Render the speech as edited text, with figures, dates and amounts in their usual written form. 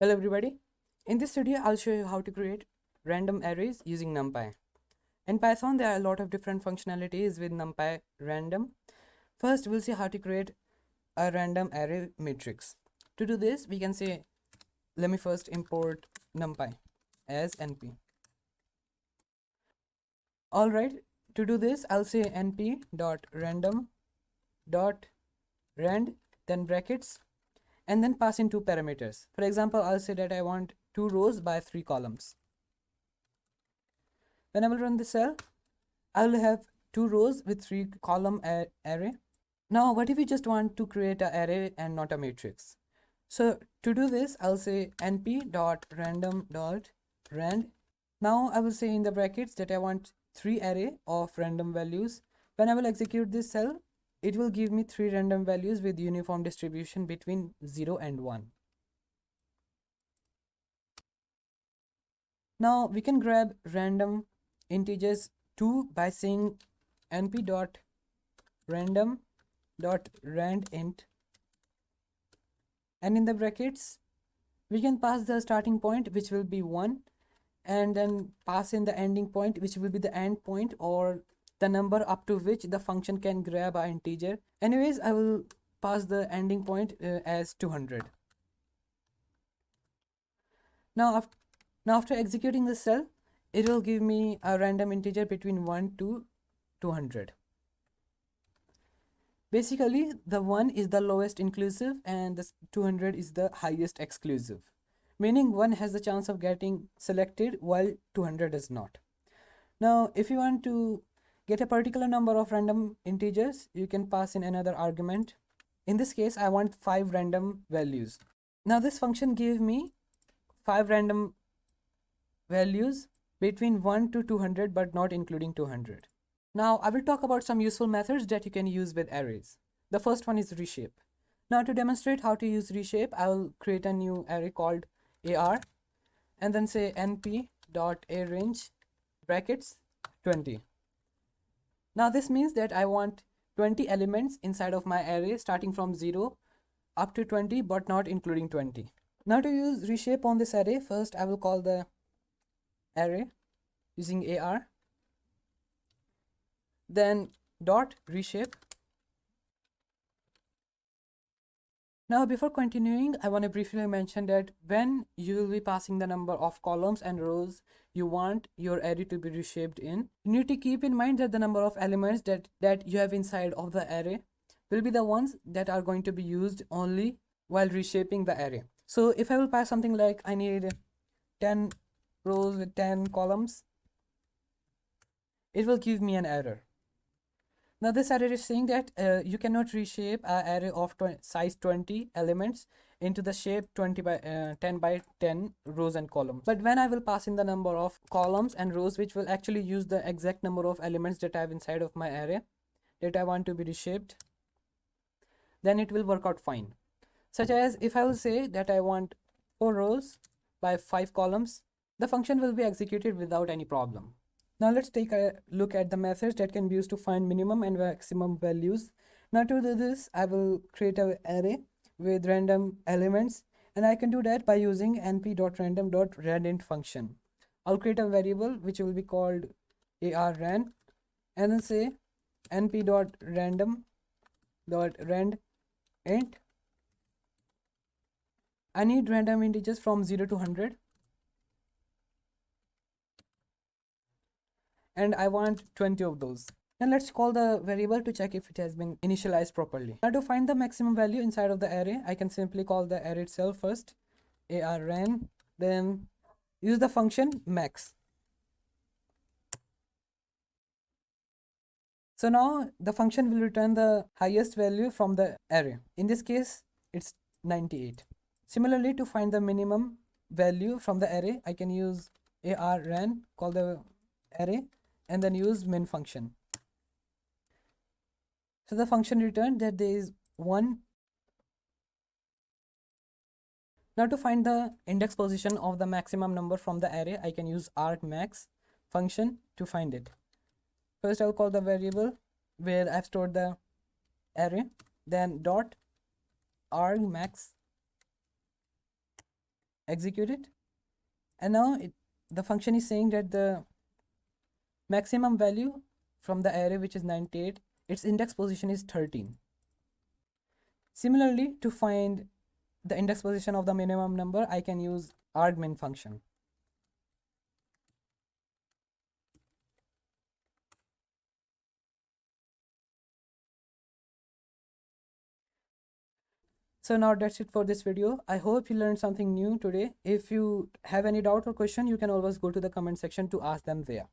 Hello everybody. In this video, I'll show you how to create random arrays using Numpy. In Python, there are a lot of different functionalities with Numpy random. First, we'll see how to create a random array matrix. To do this, we can say, let me first import Numpy as np. Alright, to do this, I'll say np.random.rand, then brackets, and then pass in two parameters. For example, I'll say that I want 2 rows by 3 columns. When I will run the cell, I will have 2 rows with 3 column array. Now, what if we just want to create an array and not a matrix? So to do this, I'll say np.random.rand. Now I will say in the brackets that I want 3 array of random values. When I will execute this cell, it will give me 3 random values with uniform distribution between 0 and 1. Now we can grab random integers 2 by saying np.random.randint, and in the brackets we can pass the starting point, which will be 1, and then pass in the ending point, which will be the end point or the number up to which the function can grab an integer. Anyways, I will pass the ending point as 200. Now after executing the cell, it will give me a random integer between 1 to 200. Basically, the 1 is the lowest inclusive and the 200 is the highest exclusive, meaning 1 has the chance of getting selected while 200 is not. Now, if you want to get a particular number of random integers, you can pass in another argument. In this case, I want 5 random values. Now, this function gave me 5 random values between 1 to 200, but not including 200. Now I will talk about some useful methods that you can use with arrays. The first one is reshape. Now to demonstrate how to use reshape, I will create a new array called AR and then say np.arange brackets 20. Now this means that I want 20 elements inside of my array starting from 0 up to 20, but not including 20. Now to use reshape on this array, first I will call the array using AR, then dot reshape. Now before continuing, I want to briefly mention that when you will be passing the number of columns and rows you want your array to be reshaped in, you need to keep in mind that the number of elements that you have inside of the array will be the ones that are going to be used only while reshaping the array. So if I will pass something like I need 10 rows with 10 columns, it will give me an error. Now this array is saying that you cannot reshape an array of size 20 elements into the shape 10 by 10 rows and columns. But when I will pass in the number of columns and rows, which will actually use the exact number of elements that I have inside of my array that I want to be reshaped, then it will work out fine. Such as if I will say that I want 4 rows by 5 columns, the function will be executed without any problem. Now let's take a look at the methods that can be used to find minimum and maximum values. Now to do this, I will create an array with random elements, and I can do that by using np.random.randint function. I'll create a variable which will be called arran and then say np.random.randint. I need random integers from 0 to 100. And I want 20 of those. Now let's call the variable to check if it has been initialized properly. Now to find the maximum value inside of the array, I can simply call the array itself first, arran, then use the function max. So now the function will return the highest value from the array. In this case, it's 98. Similarly, to find the minimum value from the array, I can use arran, call the array, and then use min function. So the function returned that there is 1. Now to find the index position of the maximum number from the array, I can use argmax function to find it. First I will call the variable where I've stored the array, then dot argmax execute it. And now the function is saying that the maximum value from the array, which is 98, its index position is 13. Similarly, to find the index position of the minimum number, I can use argmin function. So now that's it for this video. I hope you learned something new today. If you have any doubt or question, you can always go to the comment section to ask them there.